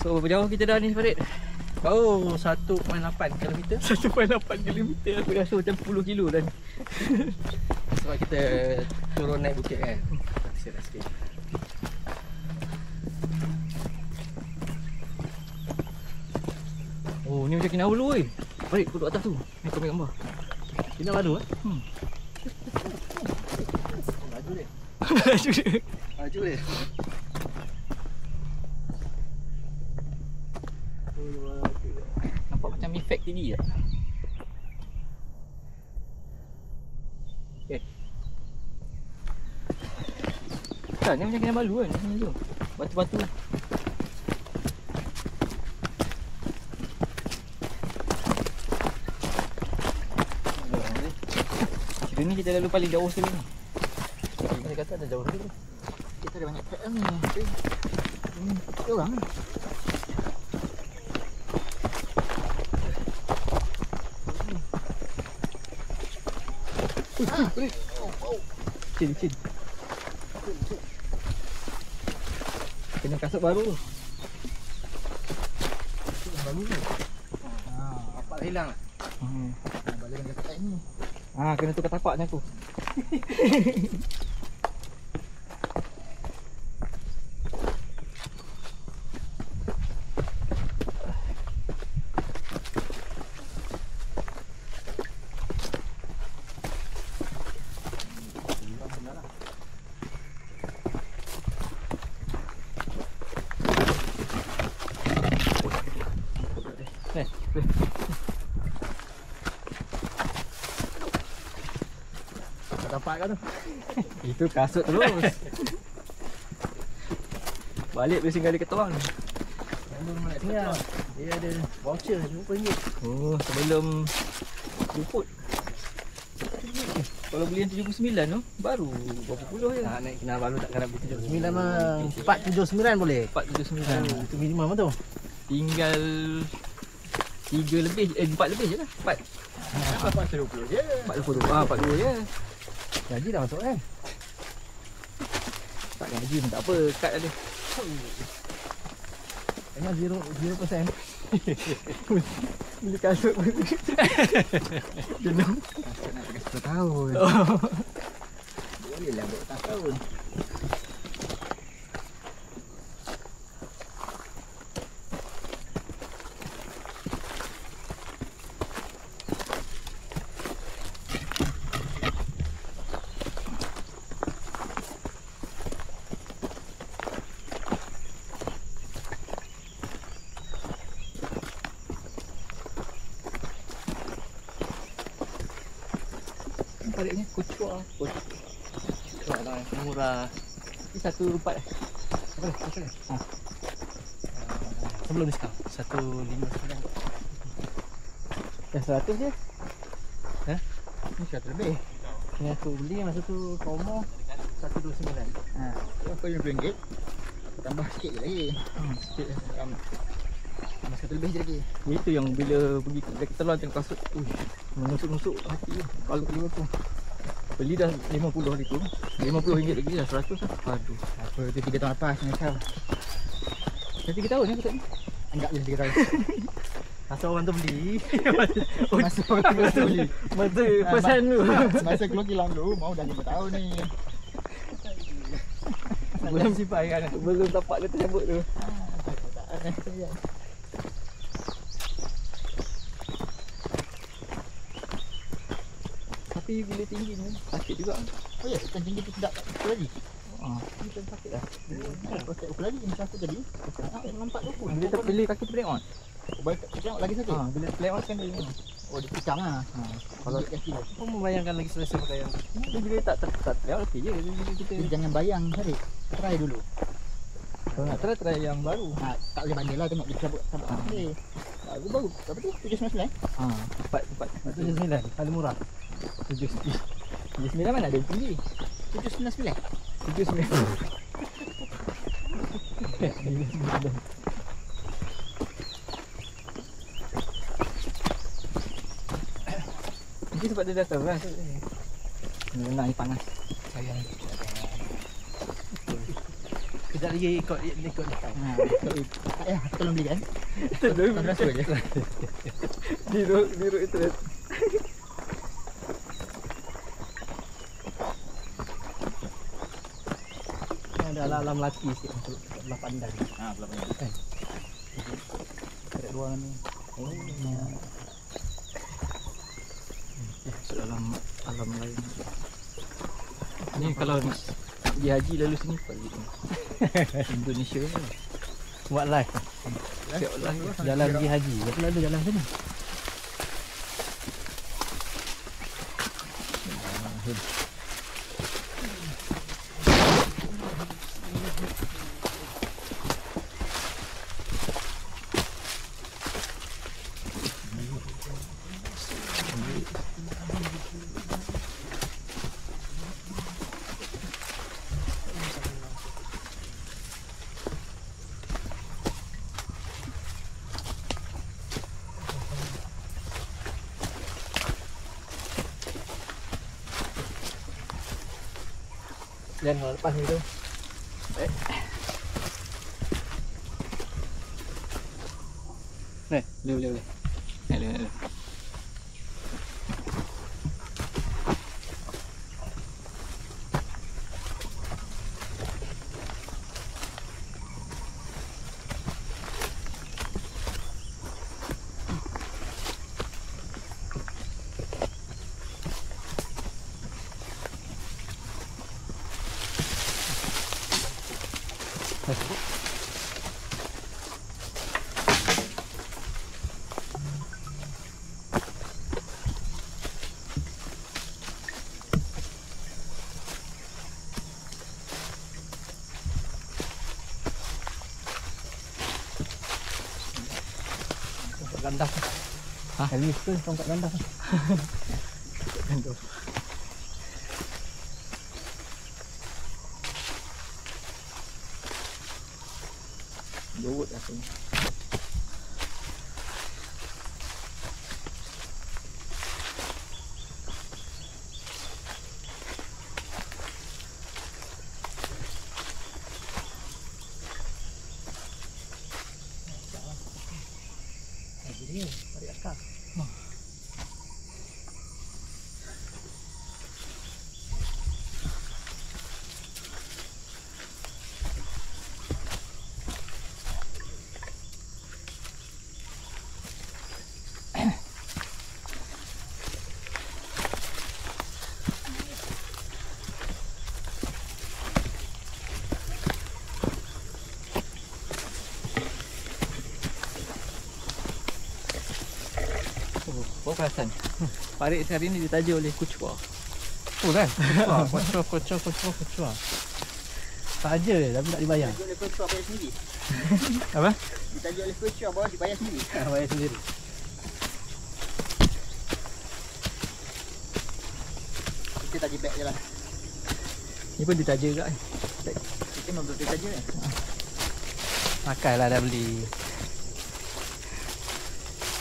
So berapa jauh kita dah ni Farid? Oh, 1.8 km. 1.8 km. Aku rasa macam 10 kilo dah ni. Sebab kita turun naik bukit kan. Siap sikit. Oh ni macam Kinabalu weh. Farid duduk atas tu. Ni kau ambil gambar. Kinabalu eh? Laju dia. Laju dia. Nampak macam efek tinggi tak? Okay. Tak, ni macam Kinabalu kan? Sini tu. Batu-batu. Cerita ni kita lalu paling jauh sekali ni. Dia kata ada jauh lagi. Kita ada banyak trek ni. Dia orang ni. Cin. Kena kasut baru tu. Baru ni. Apa hilang? Balik dengan kasut ni. Kena tukar tapak ni aku. Tapak kau tu. Itu kasut terus. Balik bersih kali ketuang. Ya, dia ada voucher RM20. Oh, sebelum jemput. Kalau beli yang 79 tu, baru berapa puluh je. Naik Kinabalu tak kena beli 79 mah. 479 boleh. 479. Itu minimum tu. Tinggal 3 lebih, 4 lebih je lah. 4. 420 je. 42. 42 je. Gaji dah masuk kan? Tak gaji pun tak apa, kad ada. Memang 0%. Beli kasut pun. Jenuh. Kasut nak pakai 10 tahun. Boleh lah buat tahun. Tariknya kucua. Kucua lah, murah. Ini 1.4 eh? Apa? Sebelum diskaun 159. Dah 100 je? Ni 100 lebih. Ni aku beli masa tu promo 129. Apa RM50? Aku tambah sikit je lagi. Sikit je. Tambah 1 lebih je lagi. Itu yang bila pergi ke Decathlon tengok kasut, menusuk-nusuk hati je. Kalau beli aku beli dah 50 hari tu, RM50 lagi dah 100 lah. Aduh. Apa tu 3 tahun lepas menyesal. Dah 3 tahun ni aku tak ni. Enggak je 3 tahun. Masa orang tu beli. Masa orang tu beli. Masa pesan tu. Masa keluar kilang dulu mau dah 5 tahun ni. Belum simpan kan. Belum tapak dia tercabut tu. Tapi bila tinggi ni sakit juga. Oh ya, kan tinggi tu tidak tak lagi. Kita sakit lah. Kau tak ukur lagi macam aku tadi. Nampak tu pun. Bila terpilih kaki terpilih on. Baik tengok lagi sakit. Bila terpilih on kan dia ni. Oh dia picang lah. Kalau kaki dia. kau membayangkan lagi selesa pakai yang ni bila tak terpilih okey je. Bila kita Jangan bayang tadi. Try dulu. kalau nak try yang baru. Tak boleh bandel lah tengok dia cabut boleh. Aku baru apa tu 799. Tepat 79 paling murah. 79 mana ada yang tinggi? 799. 79. Mungkin sebab dia dah tahu lah. Nak ni panas. Sayang. Kejap lagi ikut dekat. Ha. Ya, tolong beli kan? Terus Tak rasa je. di road itu. Ada alam laki sikit untuk belah pandan. Ha, belah pandan. Kan? Ada ruangan ni. Oh, ya. Masuk dalam alam lain. Ni kalau nak pergi haji lalu sini balik ni. Indonesia ni. Buat live. Siap lah. Jalan pergi haji. Betul ada jalan sini. Dan kalau lepas ni tu. Boleh. Boleh. Gandas. Ha? Habis tu tongkat gandas. Gandos. Jauh dah sini. Jadi, tarik akak. Kau perasan? Parit hari ni ditaja oleh kucua. Oh kan? Kocok. Saja tapi tak dibayar. Ditajuk oleh kucua bayar sendiri. Apa? Ditajuk oleh kucua bawa dibayar sendiri. Bayar sendiri. Kita tajuk beg je lah. Ni pun ditaja juga ni. Kita memang betul tajuk ni. Pakai lah dah beli.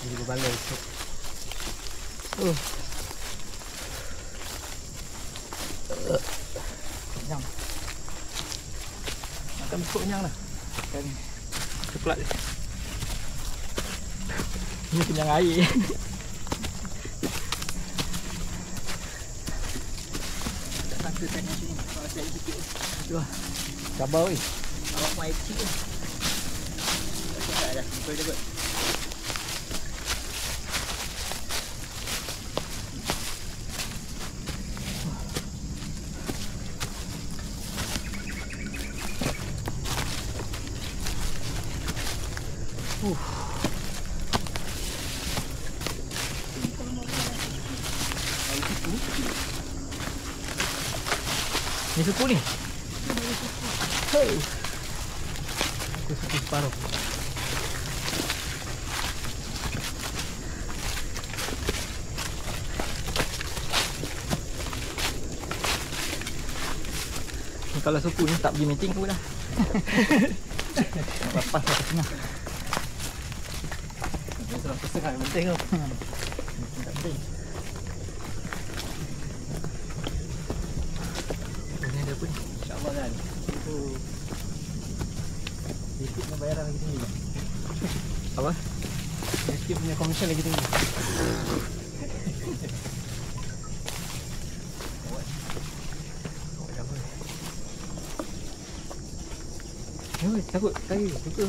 Beli berbaloi tu. Kenyang. Makan betul kenyang lah. Makan coklat. Ni kenyang air. Tak sangka saya macam ni. Kalau saya sikit. Wah, Cabar weh. Awak pun air kecil ke? Tak dah simple je kot. ni suku ni. Hey. Aku suku separuh. Ni kalau suku ni tak pergi meeting aku dah. Lepas lah tengah. Sudah pesan kan penting tu. Tak penting. kan. Itu sikit punya bayaran lagi tinggi. Apa? Sikit punya komisen lagi tinggi. Takut kaki suka.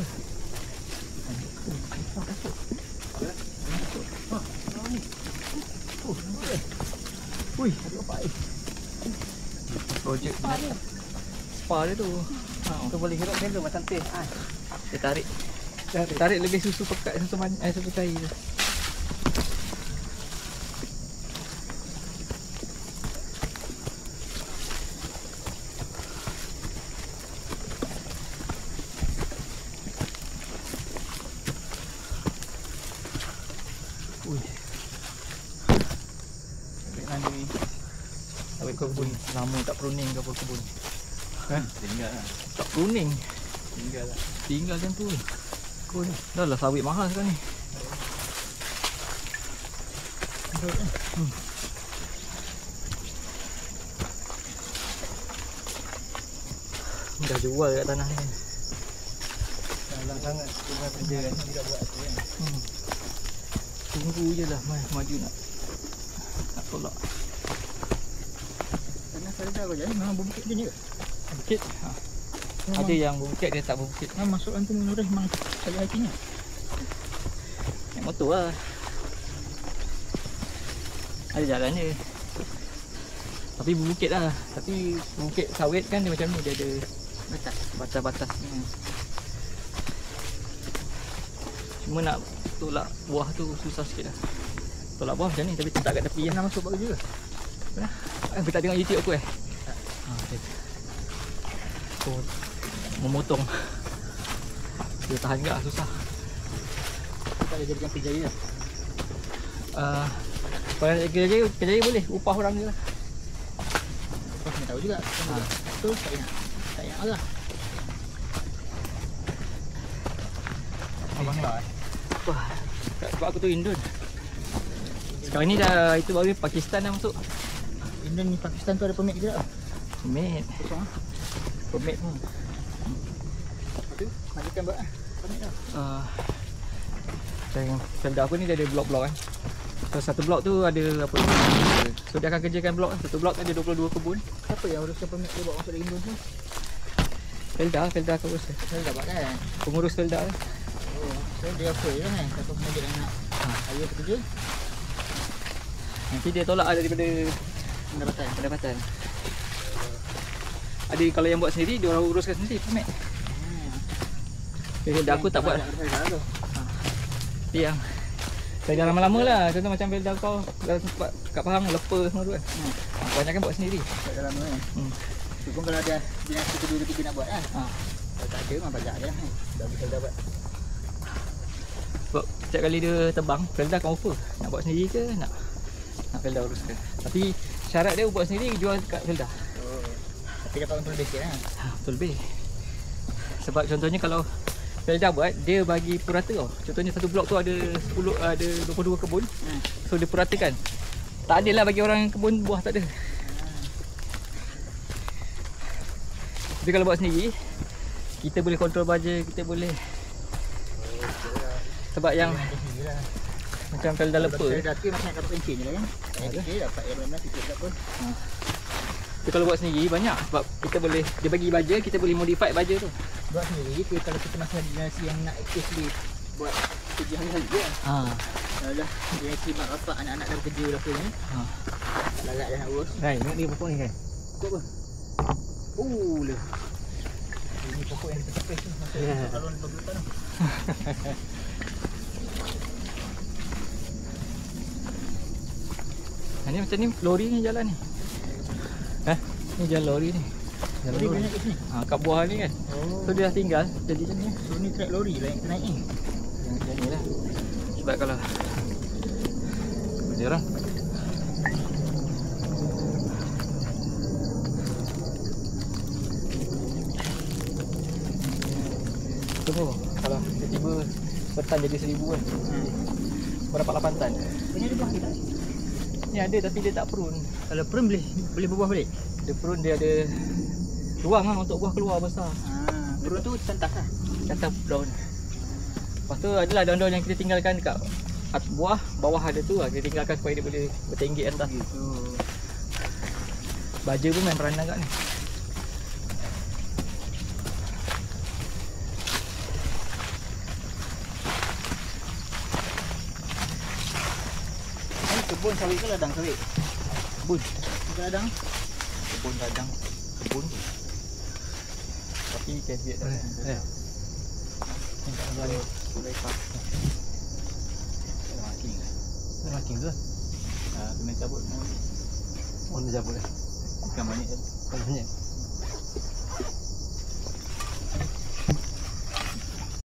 Ui, ada apa ni? Projek spa dia tu. Tu boleh hirup dia tu macam teh. Dia tarik. Tarik lebih susu pekat susu cair tu. Sawit kebun lama tak pruning ke apa kebun. Tinggal lah. Tak pruning. Tinggal lah. Tinggal macam tu. Kebun ni. Dah lah sawit mahal sekarang ni. Dah jual kat tanah ni. Dalam sangat tengah kerja kan tidak buat apa kan. Tunggu je lah maju nak tolak. Tanah Felda kau jadi memang berbukit je ni ke? Bukit. Ada yang berbukit, dia tak berbukit. Masuk nanti menurut memang saya hatinya. Naik motor lah. Ada jalan je. Tapi berbukit lah. Tapi bukit sawit kan dia macam ni, dia ada batas-batas. Cuma nak tolak buah tu susah sikit lah. Tolak buah macam ni tapi tetap kat tepi. Nak masuk buat kerja ke? Aku tak tengok YouTube aku So, memotong. Dia tahan juga susah. Tak boleh jadikan kerjaya lah. Kalau nak kerjaya boleh, upah orang je lah. Kau kena tahu juga. Betul tak ingat. Tak ingat lah. Abang lah Wah, sebab aku tu Indon. Sekarang ni dah itu baru Pakistan dah masuk. Indon ni Pakistan tu ada permit ke tak? Permit. Kosong lah. Permit pun. Lepas tu, majukan buat lah. Permit dah. Dan Felda aku ni dia ada blok-blok kan. So satu blok tu ada apa? So dia akan kerjakan blok. Satu blok ada 22 kebun. Siapa yang uruskan permit dia buat masuk dari Indon tu? Felda aku urus. Saya dapat kan? Pengurus Felda lah. Oh, saya dia apa je kan? Satu pengajar anak ayah bekerja. Nanti dia tolak daripada pendapatan. Ada kalau yang buat sendiri, dia orang uruskan sendiri permit. Felda aku tak buat. Yang Felda lama-lama lah. Contoh macam Felda kau dalam tempat kat Pahang, Leper semua tu kan. Kebanyakan buat sendiri. Tak lama kan? Tu pun kalau ada binasi kedua ketiga nak buat kan? Kalau tak ada memang bajak je lah kan? Dah bisa dapat. Sebab setiap kali dia tebang, Felda akan offer nak buat sendiri ke nak Felda uruskan. Tapi syarat dia buat sendiri, jual kat Felda. Tapi dapat untung lebih sikit kan? Betul lebih. Sebab contohnya kalau Felda buat, dia bagi purata tau. Contohnya satu blok tu ada 22 kebun. So dia puratakan. Tak adalah bagi orang kebun buah, tak ada. Tapi kalau buat sendiri, kita boleh kontrol baja, kita boleh. Sebab yang macam Felda Leper. Felda tu macam nak dapat pencen je lah kan? Dia dapat yang benar sikit tak apa. Tapi kalau buat sendiri banyak sebab kita boleh, dia bagi baja, kita boleh modify baja tu. Buat sendiri tu kalau kita masih ada generasi yang nak actively buat kerja hari-hari kan? Kalau dah generasi mak bapak anak-anak dah bekerja dah ke ni, lalat dah nak urus. Rai, tengok ni pokok ni kan. Pokok apa? Lah. Ini pokok yang kita space tu. Masuk salon bergelutan tu. Ni macam ni lori ni jalan ni. Ni jalan lori ni. Jalan Lori banyak kat sini. Kat buah ni kan. So dia dah tinggal jadi macam ni. So ni track lori lah yang kita naik ni. Macam ni lah. Sebab kalau dia orang tunggu kalau tiba-tiba setan jadi 1000 kan. Kau dapat 8 tan. Banyak ada buah kita. Ni ada tapi dia tak prune. Kalau prune boleh berbuah balik. Dia prune dia ada ruang lah untuk buah keluar besar. Burung tu cantas lah. Cantas daun. Lepas tu adalah daun-daun yang kita tinggalkan dekat buah, bawah ada tu lah. Kita tinggalkan supaya dia boleh bertenggek atas. Gitu. Baja pun main peranan kat ni. Ini kebun sawit ke ladang sawit? Kebun. Bukan ladang? Kebun ladang. Kebun. Tapi caveat dah. Ni kat sebelah ni. Lepas. Making lah. Makin tu. Kena cabut. Oh, dia cabut dah. Bukan banyak. Banyak.